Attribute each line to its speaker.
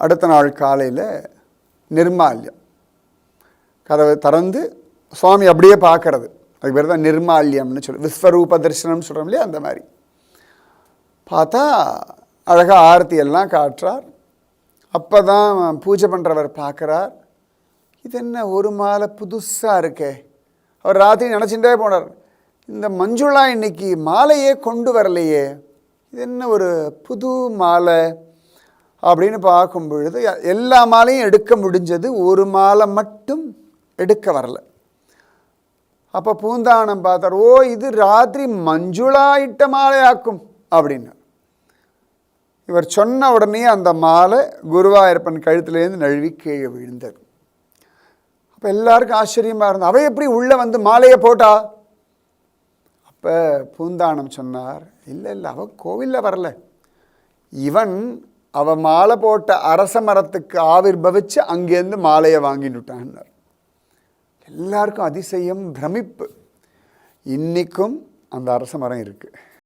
Speaker 1: அடுத்த நாள் காலையில் நிர்மால்யம் கதவை திறந்து சுவாமி அப்படியே பார்க்கறது. அதுக்கு பேர் தான் நிர்மால்யம்னு சொல்லி விஸ்வரூப தரிசனம்னு சொல்கிறோம் இல்லையா, அந்த மாதிரி பார்த்தா அழகாக ஆரத்தி எல்லாம் காட்டுறார். அப்போ தான் பூஜை பண்ணுறவர் பார்க்குறார், இது என்ன ஒரு மாலை புதுசாக இருக்கே. அவர் ராத்திரி நினச்சிட்டே போனார், இந்த மஞ்சுளா இன்னைக்கு மாலையே கொண்டு வரலையே, இது என்ன ஒரு புது மாலை அப்படின்னு பார்க்கும் பொழுது எல்லா மாலையும் எடுக்க முடிஞ்சது, ஒரு மாலை மட்டும் எடுக்க வரல. அப்போ பூந்தானம் பார்த்தார், ஓ இது ராத்திரி மஞ்சுளா இட்ட மாலையாக்கும் அப்படின்னு. இவர் சொன்ன உடனே அந்த மாலை குருவாயூரப்பன் கழுத்துலேருந்து நழுவி கீழே விழுந்தது. அப்போ எல்லாருக்கும் ஆச்சரியமாக இருந்தது, அவ எப்படி உள்ளே வந்து மாலையை போட்டா? அப்போ பூந்தானம் சொன்னார், இல்லை இல்லை அவள் கோவிலில் வரல, இவன் அவள் மாலை போட்ட அரச மரத்துக்கு ஆவிர்பவிச்சு அங்கேருந்து மாலையை வாங்கிட்டுட்டான்னார். எல்லாருக்கும் அதிசயம், பிரமிப்பு. இன்றைக்கும் அந்த அரச மரம் இருக்குது.